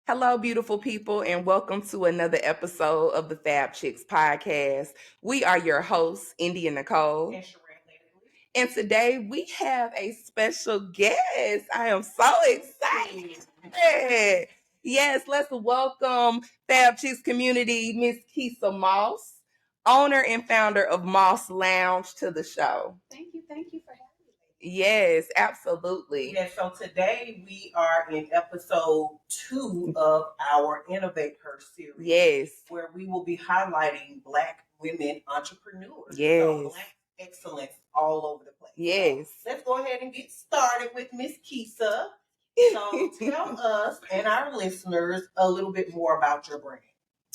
Hello, beautiful people, and welcome to another episode of the Fab Chicks podcast. We are your hosts, Indy and Nicole. And today we have a special guest. I am so excited. Yes, let's welcome Fab Chicks community, Miss Keisa Moss, owner and founder of Moss Lounge, to the show. Thank you for having me. Yes, absolutely. Yes, so today we are in episode 2 of our InnovateHER series. Yes. Where we will be highlighting Black women entrepreneurs. Yes. So Black excellence all over the place. Yes. So let's go ahead and get started with Miss Keisa. So tell us and our listeners a little bit more about your brand.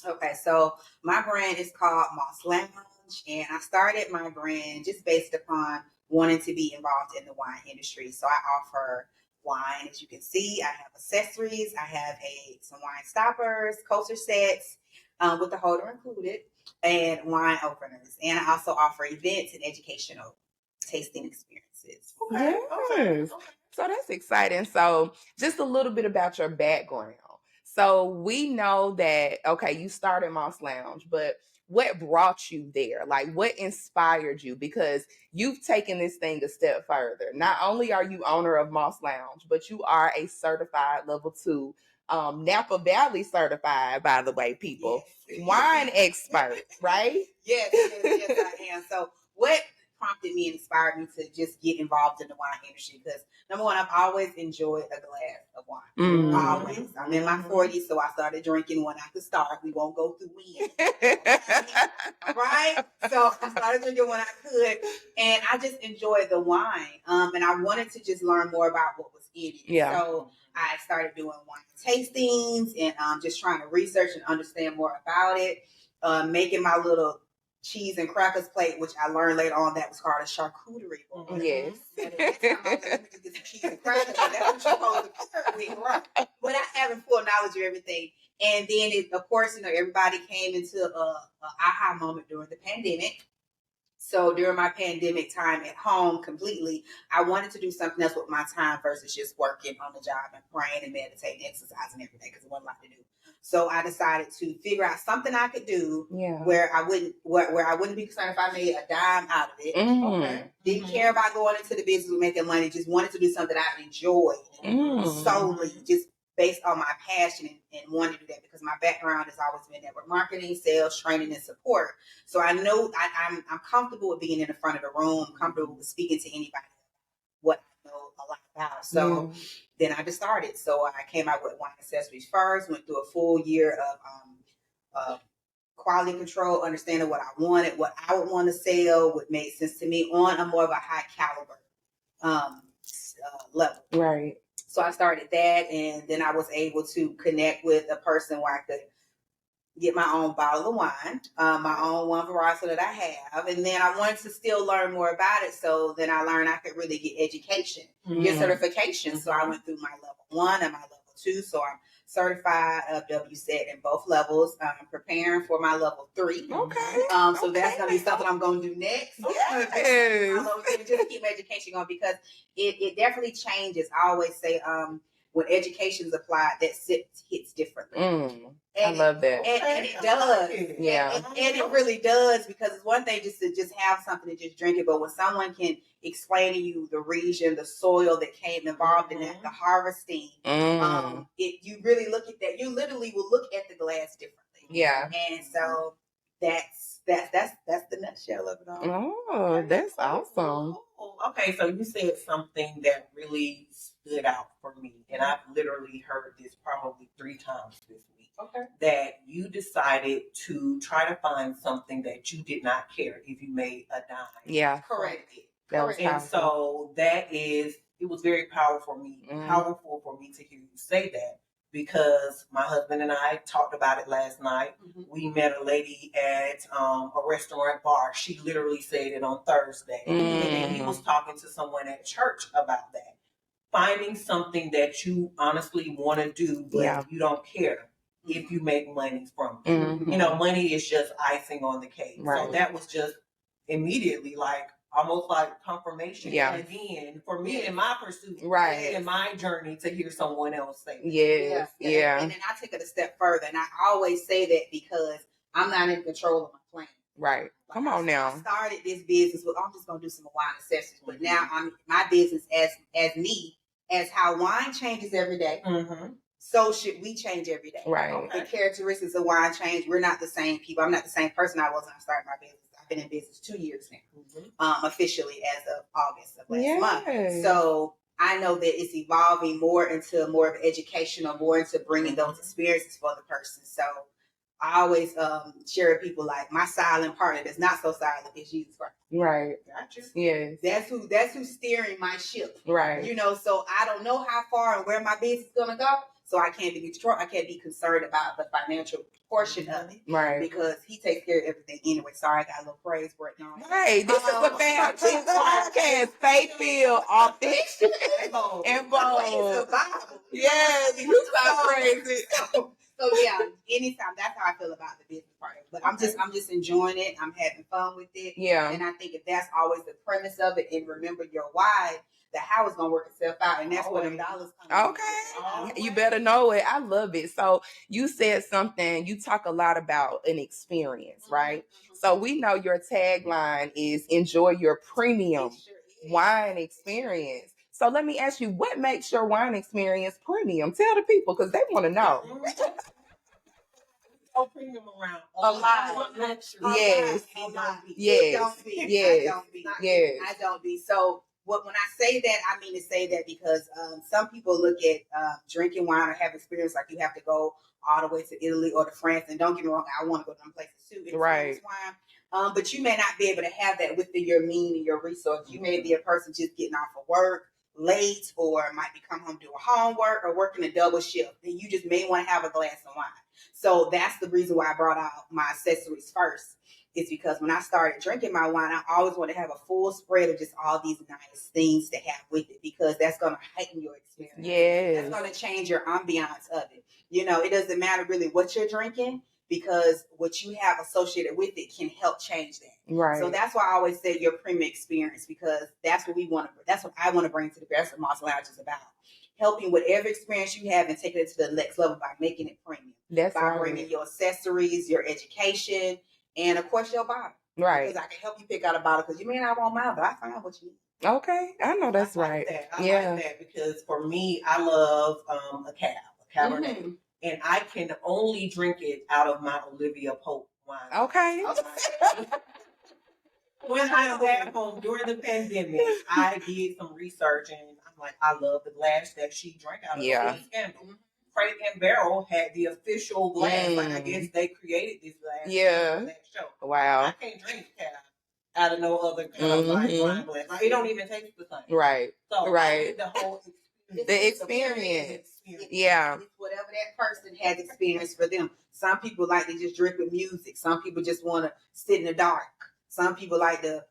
Okay, so my brand is called Moss Lounge, and I started my brand just based upon wanting to be involved in the wine industry. So I offer wine, as you can see. I have accessories. I have some wine stoppers, coaster sets with the holder included, and wine openers. And I also offer events and educational tasting experiences. Okay. Yes. Okay. So that's exciting. So just a little bit about your background. So we know that, okay, you started Moss Lounge, but what brought you there? Like, what inspired you? Because you've taken this thing a step further. Not only are you owner of Moss Lounge, but you are a certified level 2, Napa Valley certified, by the way, people. Yes. Wine expert, right? Yes, I am. So what prompted me and inspired me to just get involved in the wine industry? Because number one, I've always enjoyed a glass of wine. Mm. Always. I'm in my 40s, so I started drinking when I could start. We won't go through when. All right? So I started drinking when I could, and I just enjoyed the wine. And I wanted to just learn more about what was in it. Yeah. So I started doing wine tastings and just trying to research and understand more about it. Making my little cheese and crackers plate, which I learned later on that was called a charcuterie board. Yes. And at that time, I was like, let me get some cheese and crackers. That's what you're supposed to serve with, right? But I having full knowledge of everything. And then, of course, everybody came into a aha moment during the pandemic. So during my pandemic time at home completely, I wanted to do something else with my time versus just working on the job and praying and meditating, exercising every day because it wasn't a lot to do. So I decided to figure out something I could do where I wouldn't be concerned if I made a dime out of it. Okay. Didn't care about going into the business of making money. Just wanted to do something I enjoyed solely, just based on my passion and wanting to do that because my background has always been network marketing, sales, training, and support. So I know I'm comfortable with being in the front of the room, comfortable with speaking to anybody what I know a lot about. So then I just started. So I came out with wine accessories first, went through a full year of quality control, understanding what I wanted, what I would want to sell, what made sense to me on a more of a high caliber level. Right. So I started that, and then I was able to connect with a person where I could get my own bottle of wine, my own one varietal that I have. And then I wanted to still learn more about it. So then I learned I could really get education, get certification. So I went through my level 1 and my level 2. So I'm certified WSET in both levels. I'm preparing for my level 3. Okay. So that's going to be something I'm going to do next. Yes. Just keep my education going because it definitely changes. I always say, when education is applied, that hits differently. I love that. And it does. Yeah. And it really does because it's one thing just to just have something and just drink it. But when someone can explain to you the region, the soil that came involved in that, the harvesting, you really look at that. You literally will look at the glass differently. Yeah. And so that's the nutshell of it all. Oh, that's awesome. Okay, so you said something that really stood out for me, and I've literally heard this probably 3 times this week. Okay. That you decided to try to find something that you did not care if you made a dime. Yeah. Correct. And so it was very powerful for me to hear you say that. Because my husband and I talked about it last night. We met a lady at a restaurant bar. She literally said it on Thursday. And then he was talking to someone at church about that. Finding something that you honestly want to do, but you don't care if you make money from it. Money is just icing on the cake. Right. So that was just immediately like, almost like confirmation. Yeah. Again, for me in my pursuit, Right. in my journey, to hear someone else say that. Yes. Yeah. And then I take it a step further, and I always say that because I'm not in control of my plan. Right. Come on now. I started this business with, I'm just gonna do some wine accessories, but now I'm my business as me, as how wine changes every day. So should we change every day. Right. The characteristics of wine change. We're not the same people. I'm not the same person I was when I started my business. I've been in business 2 years now, officially as of August of last month. So I know that it's evolving more into more of educational, more into bringing those experiences for the person. So I always share with people like my silent partner that's not so silent is Jesus Christ. Right. Gotcha. Yes. That's who's steering my ship. Right. You know, so I don't know how far and where my business is gonna go. So I can't be concerned about the financial portion of it. Right. Because he takes care of everything anyway. Sorry, I got a little praise break on. Right. This is the Baptist podcast. Faith filled, authentic, and bold. Yes, you sound crazy. So yeah, anytime, that's how I feel about the business part. But I'm just enjoying it. I'm having fun with it. Yeah. And I think if that's always the premise of it, and remember your why, the how is gonna work itself out, and that's where the dollars come. Okay. You better know it. I love it. So you said something. You talk a lot about an experience, right? So we know your tagline is "Enjoy your premium wine experience." So let me ask you, what makes your wine experience premium? Tell the people because they want to know. Premium around a lot. Yes. I don't be. So when I say that, I mean to say that because some people look at drinking wine or have experience like you have to go all the way to Italy or to France. And don't get me wrong, I want to go to them places too. Right. Wine. But you may not be able to have that within your means and your resources. You may be a person just getting off of work late, or might be come home doing homework or working a double shift, and you just may want to have a glass of wine. So that's the reason why I brought out my accessories first. Is because when I started drinking my wine, I always want to have a full spread of just all these nice things to have with it, because that's going to heighten your experience. Yes. That's going to change your ambiance of it. You know, it doesn't matter really what you're drinking, because what you have associated with it can help change that. Right. So that's why I always say your premium experience, because that's what that's what I want to bring to the Best of Moss Lounge is about. Helping whatever experience you have and taking it to the next level by making it premium. That's by bringing your accessories, your education, and of course your bottle. Right. Because I can help you pick out a bottle, because you may not want mine, but I find what you need. Okay. I know that's right. I like that because for me, I love a Cabernet. Mm-hmm. And I can only drink it out of my Olivia Pope wine. Okay. When I was at home during the pandemic, I did some research, and I'm like, I love the glass that she drank out of. Yeah. Scandal. Crate and Barrel had the official glass. Like, I guess they created this glass. Yeah. For that show. Wow. I can't drink out of no other kind of wine glass. Like, it don't even taste the same. Right. So right. The whole experience. Yeah. It's whatever that person has experienced for them. Some people like to just drink with music. Some people just want to sit in the dark. Some people like to,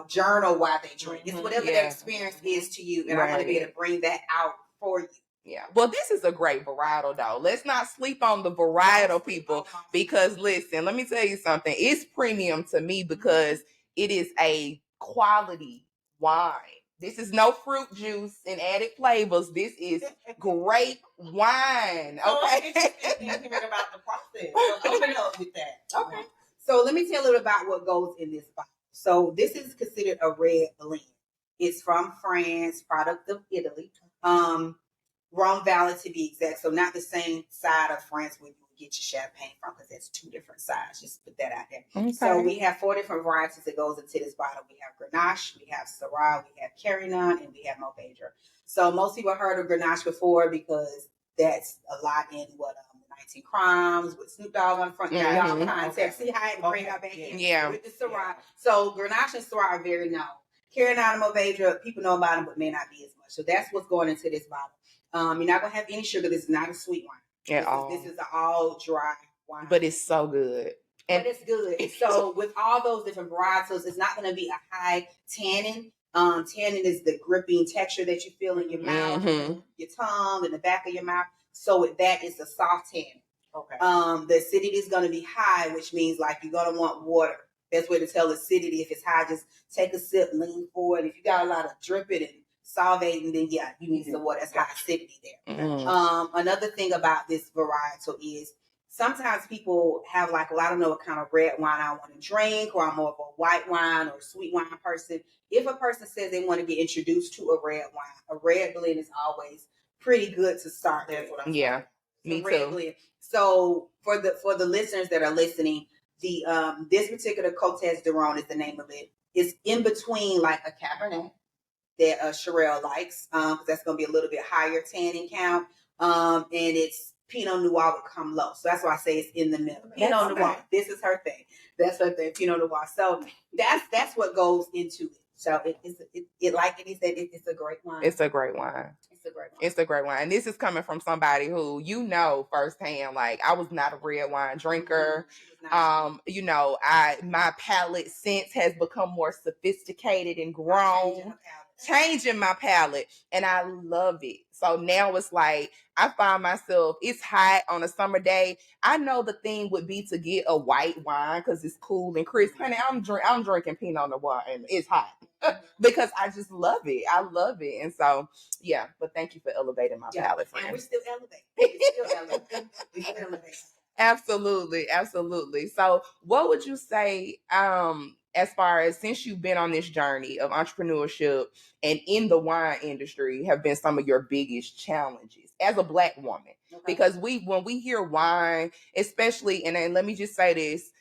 journal while they drink. It's whatever that experience is to you. And I want to be able to bring that out for you. Yeah. Well, this is a great varietal, though. Let's not sleep on the varietal, people, because listen, let me tell you something. It's premium to me because it is a quality wine. This is no fruit juice and added flavors. This is great wine. Okay. Hearing about the process. Open up with that. Okay. So let me tell you about what goes in this bottle. So this is considered a red blend. It's from France, product of Italy. Rhone Valley to be exact. So not the same side of France where you would get your champagne from, because that's 2 different sides. Just put that out there. Okay. So we have 4 different varieties that goes into this bottle. We have Grenache, we have Syrah, we have Carignan, and we have InnovateHER. So most people heard of Grenache before because that's a lot in 19 Crimes with Snoop Dogg on the front. Y'all context. See how I bring that back in with the Syrah. Yeah. So Grenache and Syrah are very known. Carignan and InnovateHER, people know about them, but may not be as much. So that's what's going into this bottle. You're not going to have any sugar. This is not a sweet wine. This is an all dry wine. But it's so good. But it's good. So with all those different varietals, it's not going to be a high tannin. Tannin is the gripping texture that you feel in your mouth, your tongue, and the back of your mouth. So with that, it's a soft tannin. Okay. The acidity is going to be high, which means like you're going to want water. best way to tell acidity. If it's high, just take a sip, lean forward. If you got a lot of dripping and solvating, then yeah, you need some water. That's high acidity there. Another thing about this varietal is sometimes people have like, well, I don't know what kind of red wine I want to drink, or I'm more of a white wine or sweet wine person. If a person says they want to get introduced to a red wine, a red blend is always pretty good to start. That's what I'm saying. Me too. Blend. So for the listeners that are listening, the this particular Côtes de Rhône is the name of it. It's in between like a Cabernet that Sherelle likes, because that's going to be a little bit higher tannin count, and it's Pinot Noir would come low. So that's why I say it's in the middle. Pinot Noir, this is her thing. That's her thing, Pinot Noir. So that's what goes into it. So it like it said, it's a great wine. It's a great wine. It's a great wine. And this is coming from somebody who, you know, firsthand, like, I was not a red wine drinker. You know, my palate sense has become more sophisticated and grown, changing my palate, and I love it. So now it's like, I find myself, it's hot on a summer day. I know the thing would be to get a white wine because it's cool and crisp. Honey, I'm drinking Pinot Noir and it's hot because I just love it. I love it. And so, yeah, but thank you for elevating my palate, friend. And we're still elevating. We're still elevating. Absolutely, absolutely. So what would you say, as far as, since you've been on this journey of entrepreneurship and in the wine industry, have been some of your biggest challenges as a Black woman? Okay. Because when we hear wine, especially, and then let me just say this,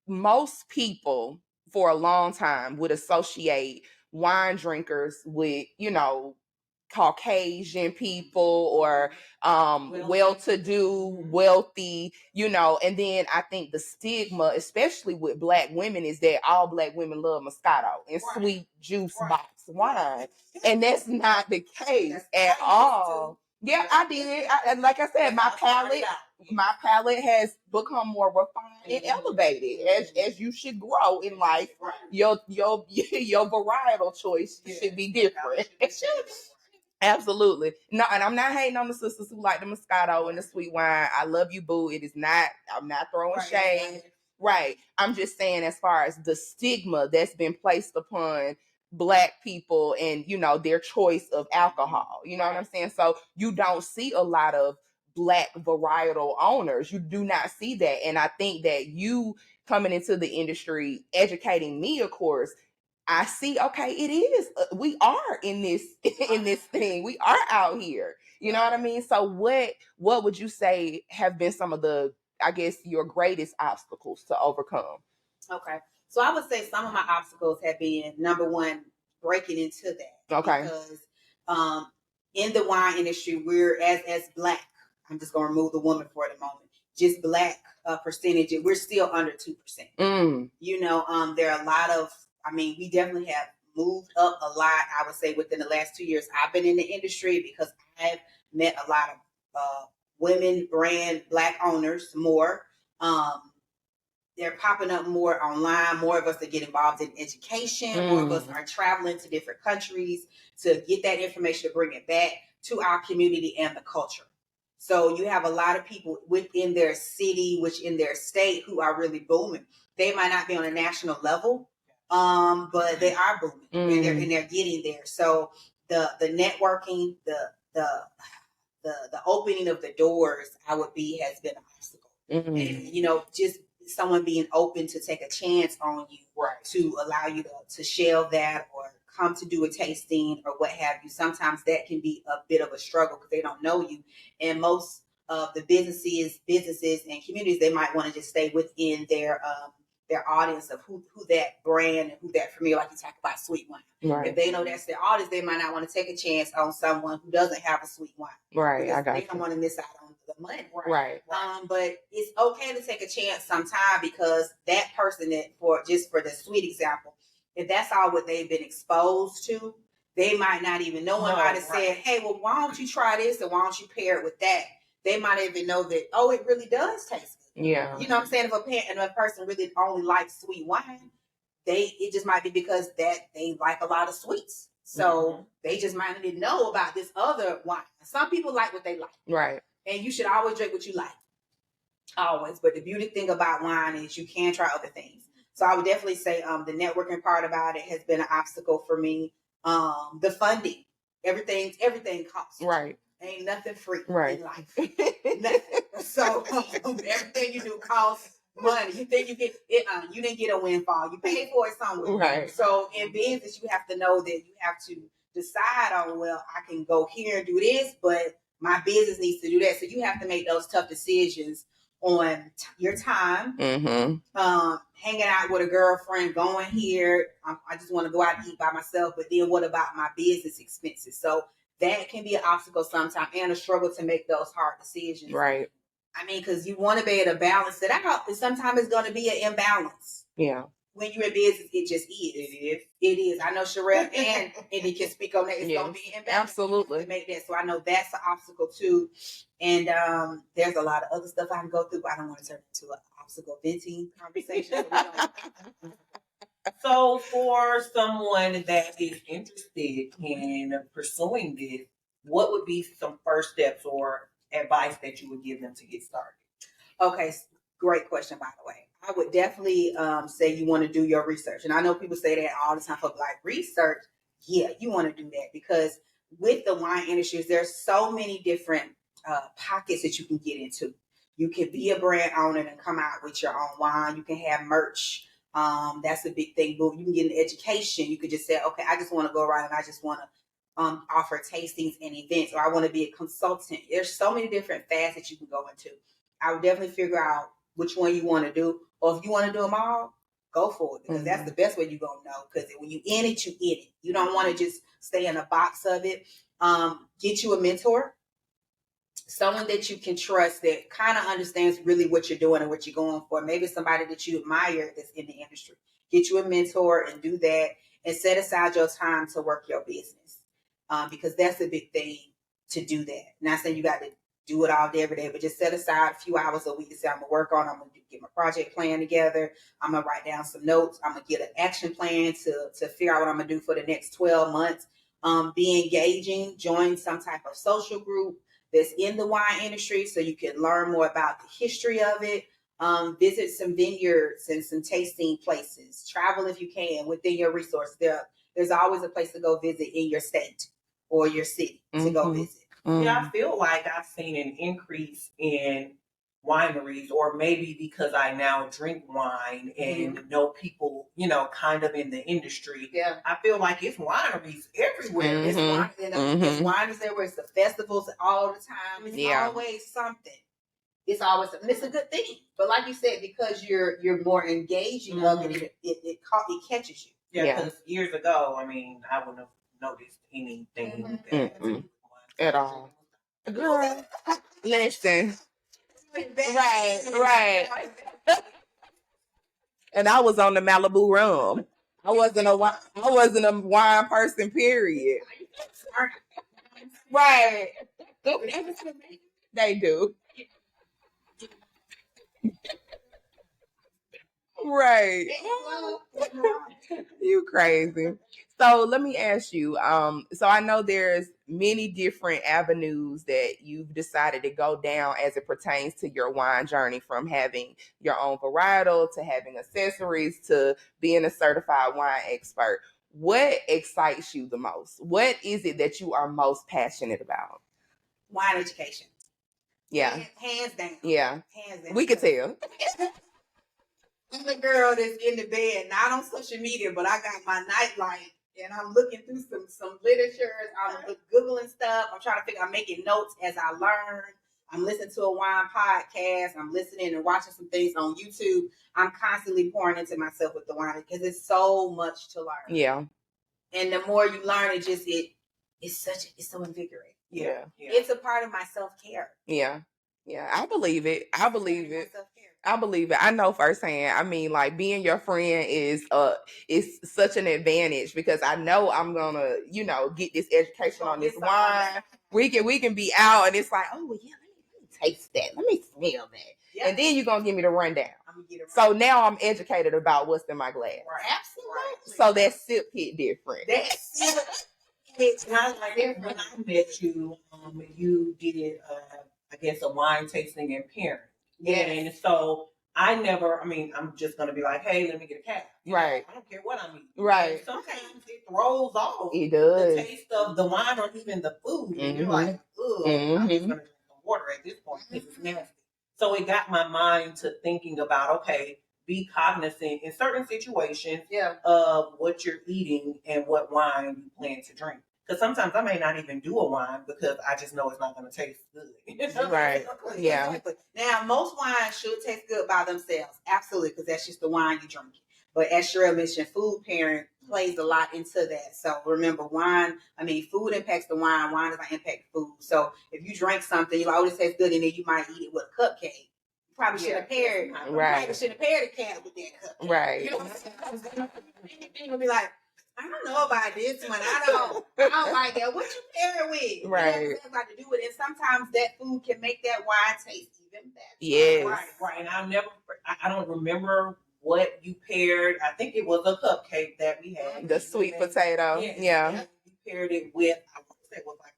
most people for a long time would associate wine drinkers with, you know, Caucasian people or well-to-do, wealthy, you know. And then I think the stigma, especially with Black women, is that all Black women love Moscato and sweet juice box wine, and that's not the case at all. Yeah, I did. And like I said, my palate has become more refined and elevated, as you should grow in life. Your varietal choice should be different. Absolutely. No, and I'm not hating on the sisters who like the Moscato and the sweet wine. I love you, boo. It is not, I'm not throwing shade. Right. I'm just saying, as far as the stigma that's been placed upon Black people and, you know, their choice of alcohol. You know what I'm saying? So you don't see a lot of Black varietal owners. You do not see that. And I think that you coming into the industry, educating me, of course, I see, okay, it is. We are in this thing. We are out here. You know what I mean? So what would you say have been some of the, I guess, your greatest obstacles to overcome? Okay. So I would say some of my obstacles have been, number one, breaking into that. Okay. Because in the wine industry, we're as Black, I'm just gonna remove the woman for the moment, just Black percentage, we're still under 2%. You know, there are a lot of, I mean, we definitely have moved up a lot, I would say, within the last 2 years I've been in the industry, because I've met a lot of women brand Black owners more. They're popping up more online. More of us that get involved in education. More of us are traveling to different countries to get that information, to bring it back to our community and the culture. So you have a lot of people within their city, which in their state, who are really booming. They might not be on a national level, but they are booming, and they're getting there. So the networking, the opening of the doors, has been an obstacle. And, you know, just someone being open to take a chance on you, to allow you to shell that or come to do a tasting or what have you. Sometimes that can be a bit of a struggle because they don't know you. And most of the businesses and communities, they might want to just stay within their audience of who that brand and who that familiar, like you talk about sweet wine. Right. If they know that's their audience, they might not want to take a chance on someone who doesn't have a sweet wine. Right, I got they don't want to miss out on the money. Right. But it's okay to take a chance sometime, because that person for the sweet example, if that's all what they've been exposed to, they might not even know. One might have said, hey, well, why don't you try this, and why don't you pair it with that? They might even know that, oh, it really does taste good. Yeah. You know what I'm saying? If a person really only likes sweet wine, it just might be because that they like a lot of sweets. So they just might not even know about this other wine. Some people like what they like. Right. And you should always drink what you like. always. But the beauty thing about wine is you can try other things. So I would definitely say the networking part about it has been an obstacle for me. The funding, everything costs. Right. Ain't nothing free Right. in life. Nothing. So everything you do costs money. You think you get it? You didn't get a windfall. You paid for it somewhere. Right. So in business, you have to know that you have to decide on, well, I can go here and do this, but my business needs to do that. So you have to make those tough decisions on your time, hanging out with a girlfriend, going here. I just want to go out and eat by myself. But then what about my business expenses? So that can be an obstacle sometimes and a struggle to make those hard decisions. Right. I mean, because you want to be able to balance it out, but sometimes it's going to be an imbalance. Yeah. When you're in business, it just is. It is. I know Sherelle and Indy can speak on that. It's going to be an imbalance. Absolutely. To make that. So I know that's an obstacle too. And there's a lot of other stuff I can go through, but I don't want to turn it into an obstacle venting conversation. So for someone that is interested in pursuing this, what would be some first steps or advice that you would give them to get started? Okay, great question, by the way. I would definitely say you want to do your research. And I know people say that all the time, for like research. Yeah, you want to do that because with the wine industries, there's so many different pockets that you can get into. You can be a brand owner and come out with your own wine. You can have merch. That's a big thing. But you can get an education. You could just say, okay, I just want to go around and I just want to offer tastings and events, or I want to be a consultant. There's so many different facets you can go into. I would definitely figure out which one you want to do, or if you want to do them all, go for it, because that's the best way you're going to know. Because when you in it, you in it. You don't want to just stay in a box of it. Get you a mentor, someone that you can trust that kind of understands really what you're doing and what you're going for. Maybe somebody that you admire that's in the industry. Get you a mentor and do that, and set aside your time to work your business, because that's a big thing to do that. Not saying you got to do it all day, every day, but just set aside a few hours a week to say, I'm going to work on, I'm going to get my project plan together. I'm going to write down some notes. I'm going to get an action plan to figure out what I'm going to do for the next 12 months. Be engaging, join some type of social group that's in the wine industry so you can learn more about the history of it. Visit some vineyards and some tasting places. Travel if you can within your resources. There's always a place to go visit in your state or your city to go visit. Yeah, I feel like I've seen an increase in wineries, or maybe because I now drink wine and know people, kind of in the industry. Yeah, I feel like it's wineries everywhere. It's wineries everywhere. It's the festivals all the time. It's always something. It's always something. It's a good thing. But like you said, because you're more engaging of it, it catches you. Yeah, because years ago, I wouldn't have noticed anything at all. Girl, listen. Right. And I was on the Malibu rum. I wasn't a wine person, period. Right. They do. Right. You crazy. So let me ask you, so I know there's many different avenues that you've decided to go down as it pertains to your wine journey, from having your own varietal to having accessories to being a certified wine expert. What excites you the most? What is it that you are most passionate about? Wine education. Yeah. Hands down. Yeah. Hands down. We could tell. I'm the girl that's in the bed, not on social media, but I got my nightlight and I'm looking through some literature. I'm Googling stuff. I'm making notes as I learn. I'm listening to a wine podcast. I'm listening and watching some things on YouTube. I'm constantly pouring into myself with the wine because it's so much to learn. Yeah. And the more you learn, it's so invigorating. Yeah. It's a part of my self-care. Yeah. Yeah. I believe it. I believe it. I know firsthand. Like, being your friend is such an advantage, because I know I'm gonna, get this education on this wine. We can be out and it's like, oh well, yeah, let me taste that. Let me smell that. Yeah. And then you're gonna give me the rundown. So now I'm educated about what's in my glass. Right. Absolutely. So that sip hit different. It's not like when I met you, you did, I guess, a wine tasting and pairing. And so I'm just going to be like, hey, let me get a cap. Right. I don't care what I'm eating. Right. And sometimes it throws off It does. the taste of the wine or even the food. And you're like, ugh, I'm just going to drink some water at this point because it's nasty. So it got my mind to thinking about, okay, be cognizant in certain situations of what you're eating and what wine you plan to drink. Because sometimes I may not even do a wine because I just know it's not going to taste good. Right. Yeah. Exactly. Now, most wines should taste good by themselves. Absolutely, because that's just the wine you're drinking. But as Cheryl mentioned, food pairing plays a lot into that. So remember, food impacts the wine. Wine does not impact food. So if you drink something, you're like, oh, this tastes good, and then you might eat it with a cupcake. You probably should have paired. Right. Probably should have paired the cat with that cupcake. Right. You know what I'm saying? You're gonna be like, I don't know about this one. I don't like that. What you pair it with? Right. You know what got to do with it. And sometimes that food can make that wine taste even better. Yes. Right. And I don't remember what you paired. I think it was a cupcake that we had. The sweet potato. Yes. Yeah. You paired it with, I want to say it was like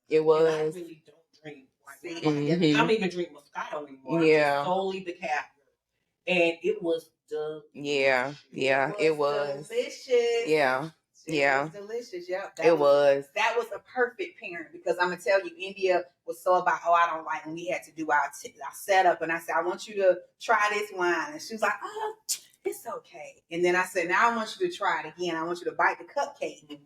it was. And I really don't drink white wine. I don't even drink Moscato anymore. Yeah. Solely the Decaf. And it was delicious. Yeah, it was. Delicious. Yeah. It was delicious. Yeah. It was. That was a perfect pairing because I'm going to tell you, India was so about, I don't like, and we had to do our setup. And I said, I want you to try this wine. And she was like, oh, it's okay. And then I said, now I want you to try it again. I want you to bite the cupcake.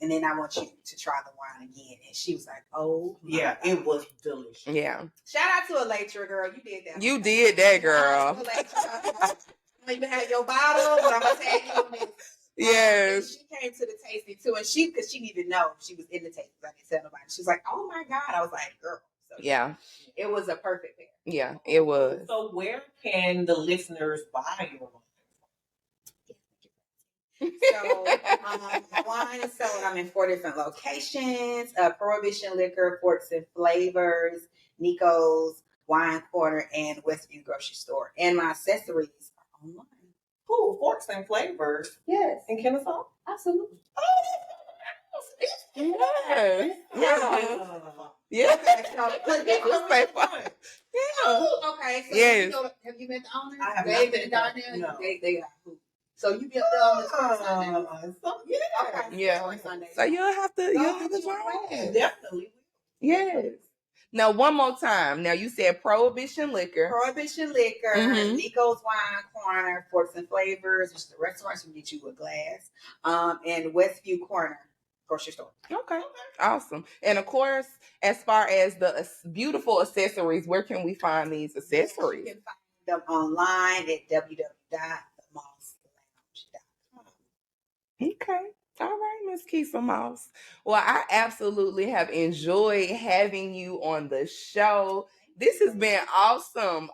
And then I want you to try the wine again. And she was like, oh. Yeah, it was delicious. Yeah. Shout out to Elytra, girl. You did that. You did that, girl. You even had your bottle, but I'm going to tag you on this. Yes. She came to the tasting too, and because she didn't know she was in the tasting. I didn't tell nobody. She was like, "Oh my god!" I was like, "Girl." So yeah. It was a perfect pair. Yeah, it was. So where can the listeners buy your wine? So wine is sold. In 4 different locations: Prohibition Liquor, Forks and Flavors, Nico's Wine Corner, and Westview Grocery Store. And my accessories are online. Cool, Forks and Flavors. Yes. In Kennesaw? Absolutely. Yes. Yeah. Okay, so yes. have you met the owners? I have They've not been down there. No. They got food. So you be up there on the Sunday. Okay. Yeah. So you'll have to try. Definitely. Yes. Now, one more time. Now, you said Prohibition Liquor. Prohibition Liquor, Nico's Wine Corner, Forks and Flavors, which is the restaurant, can get you a glass, and Westview Corner grocery store. Okay. Awesome. And of course, as far as the beautiful accessories, where can we find these accessories? You can find them online at www.themosslounge.com. Okay. All right, Miss Keisa Moss. Well, I absolutely have enjoyed having you on the show. This has been awesome.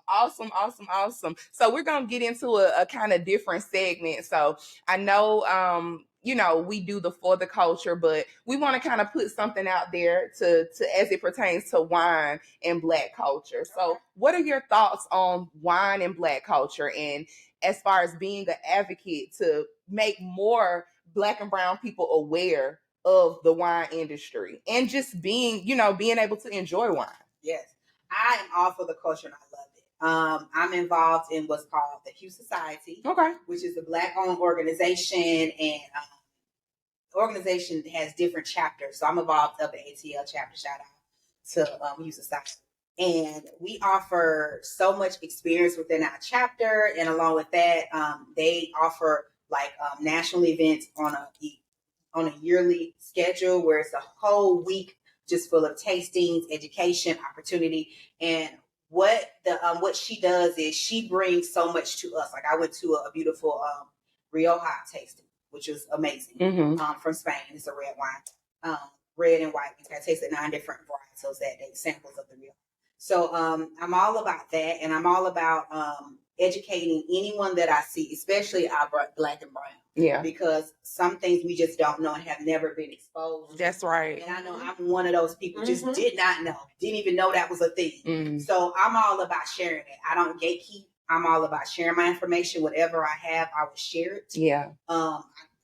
So we're going to get into a kind of different segment. So I know, we do the For the Culture, but we want to kind of put something out there to as it pertains to wine and Black culture. So what are your thoughts on wine and Black culture? And as far as being an advocate to make more Black and brown people aware of the wine industry and just being able to enjoy wine. Yes, I am all for the culture and I love it. I'm involved in what's called the HER Society, which is a Black-owned organization, and the organization has different chapters. So I'm involved of the ATL chapter. Shout out to HER Society. And we offer so much experience within our chapter, and along with that, they offer national events on a yearly schedule where it's a whole week just full of tastings, education, opportunity. And what she does is she brings so much to us. Like I went to a beautiful Rioja tasting, which was amazing, from Spain. It's a red wine, red and white. I tasted 9 different varietals that day, samples of the Rioja. So I'm all about that, and I'm all about educating anyone that I see, especially our Black and brown. Yeah. Because some things we just don't know and have never been exposed. That's right. And I know I'm one of those people just did not know, didn't even know that was a thing. So I'm all about sharing it. I don't gatekeep. I'm all about sharing my information. Whatever I have, I will share it. Yeah.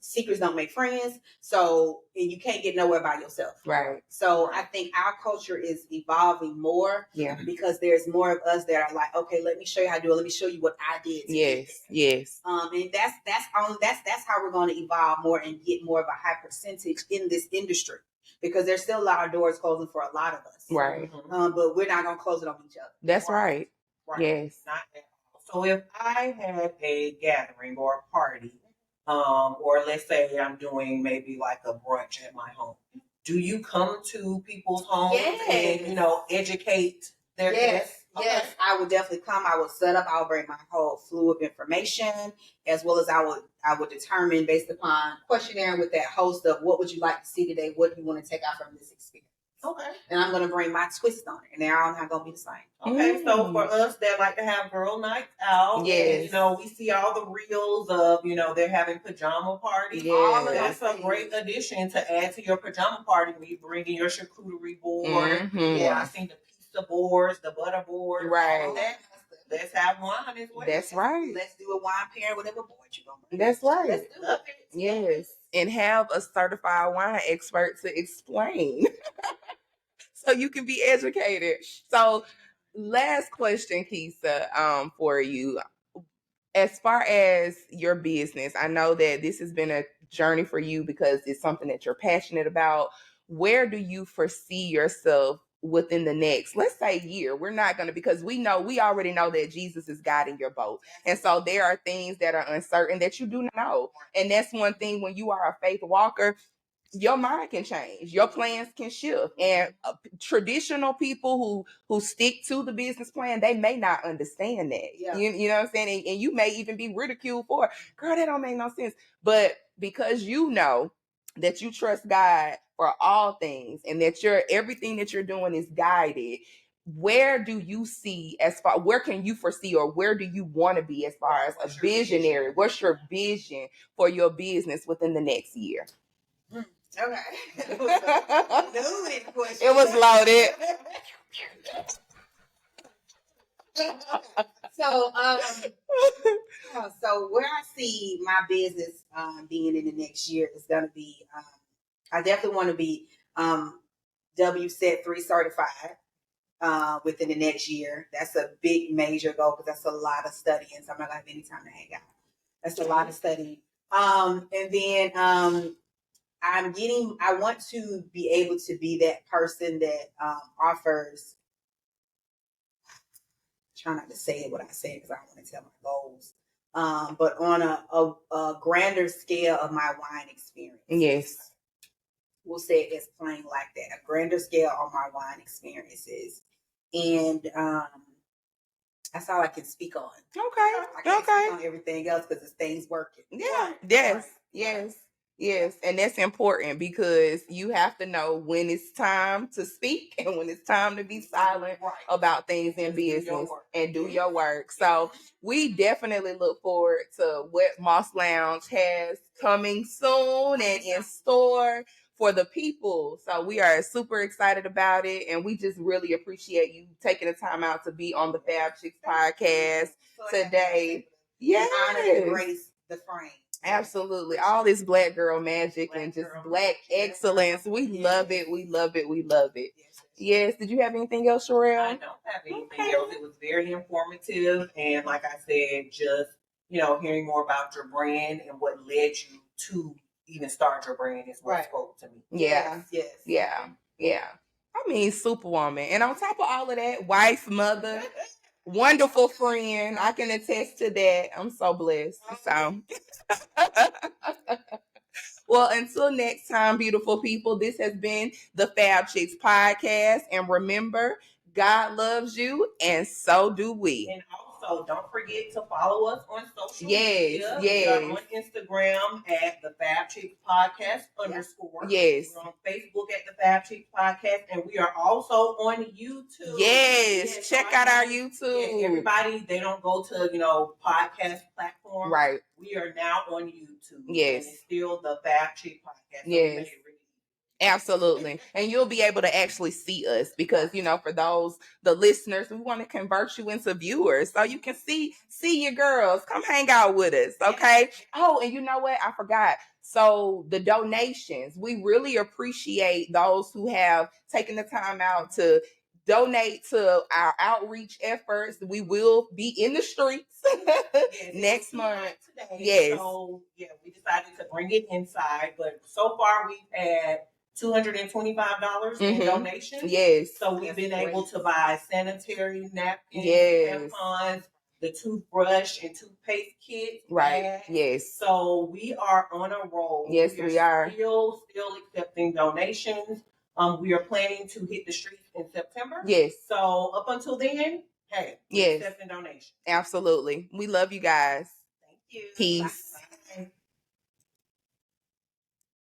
secrets don't make friends. So, and you can't get nowhere by yourself. Right. So I think our culture is evolving more. Yeah. Because there's more of us that are like, okay, let me show you how to do it. Let me show you what I did. Yes. And that's how we're going to evolve more and get more of a high percentage in this industry. Because there's still a lot of doors closing for a lot of us. Right. But we're not going to close it on each other. That's right. Yes. Not at all. So if I had a gathering or a party, or let's say I'm doing maybe like a brunch at my home, do you come to people's homes and educate their guests? Yes, I would definitely come. I would set up. I would bring my whole slew of information, as well as I would determine based upon questionnaire with that host of what would you like to see today, what do you want to take out from this experience. Okay. And I'm going to bring my twist on it, and they're all not going to be the same. Okay, so for us that like to have girl nights out, yes. And, we see all the reels of, they're having pajama parties. Yes. That's a great addition to add to your pajama party when you bring in your charcuterie board. Mm-hmm. I've seen the pizza boards, the butter boards. Right. Let's have wine as well. That's right. Let's do a wine pairing, whatever board you're going to bring. That's right. Let's do it. Yes. And have a certified wine expert to explain. So you can be educated. So last question, Keisa, for you. As far as your business, I know that this has been a journey for you because it's something that you're passionate about. Where do you foresee yourself within the next, let's say, year? We're not going to, because we already know that Jesus is guiding your boat. And so there are things that are uncertain that you do not know. And that's one thing when you are a faith walker, your mind can change, your plans can shift, and traditional people who stick to the business plan, they may not understand that. You know what I'm saying? And you may even be ridiculed for, girl, that don't make no sense. But because you know that you trust God for all things, and that everything that you're doing is guided, where do you see where can you foresee, or where do you want to be as far as a visionary? What's your vision for your business within the next year? Okay. It was a loaded question. It was loaded. So where I see my business being in the next year is going to be, I definitely want to be WSET 3 certified within the next year. That's a big major goal because that's a lot of studying. So I'm not going to have any time to hang out. That's a lot of studying. And then I want to be able to be that person that offers, try not to say it what I said because I don't want to tell my goals, but on a grander scale of my wine experience. Yes. We'll say it as plain like that, a grander scale on my wine experiences. And that's all I can speak on. Okay. I can't speak on everything else because this thing's working. Yeah. Yes. And that's important because you have to know when it's time to speak and when it's time to be silent about things in business and do your work. So we definitely look forward to what Moss Lounge has coming soon and in store for the people. So we are super excited about it, and we just really appreciate you taking the time out to be on the Fab Chicks podcast today. Yeah, honor and grace the frame. Absolutely. All this black girl magic and just black excellence. We love it. We love it. We love it. Yes. Did you have anything else, Sherelle? I don't have anything else. It was very informative. And like I said, just, hearing more about your brand and what led you to even start your brand is what spoke to me. Yeah. I mean, superwoman. And on top of all of that, wife, mother, wonderful friend. I can attest to that. I'm so blessed. So, well, until next time, beautiful people, this has been the Fab Chicks podcast. And remember, God loves you, and so do we. And also, don't forget to follow us on social media. We are on Instagram at the Fab Chicks Podcast _ Yes. We're on Facebook at the Fab Chicks Podcast, and we are also on YouTube. Yes. Check out our YouTube. Yeah, everybody, they don't go to podcast platforms. Right. We are now on YouTube. Yes. And it's still the Fab Chicks Podcast. So yes. Absolutely. And you'll be able to actually see us because, for the listeners, we want to convert you into viewers so you can see your girls. Come hang out with us. Okay. Oh, and you know what? I forgot. So the donations, we really appreciate those who have taken the time out to donate to our outreach efforts. We will be in the streets next month. Today. Yes. So yeah, we decided to bring it inside, but so far we've had $225 in donations. Yes. So we've been able to buy sanitary napkins, yes, tampons, the toothbrush and toothpaste kits. right. Bags. Yes. So we are on a roll. Yes, we are. Still accepting donations. We are planning to hit the streets in September. Yes. So up until then, hey, yes, accepting donations. Absolutely. We love you guys. Thank you. Peace. Bye.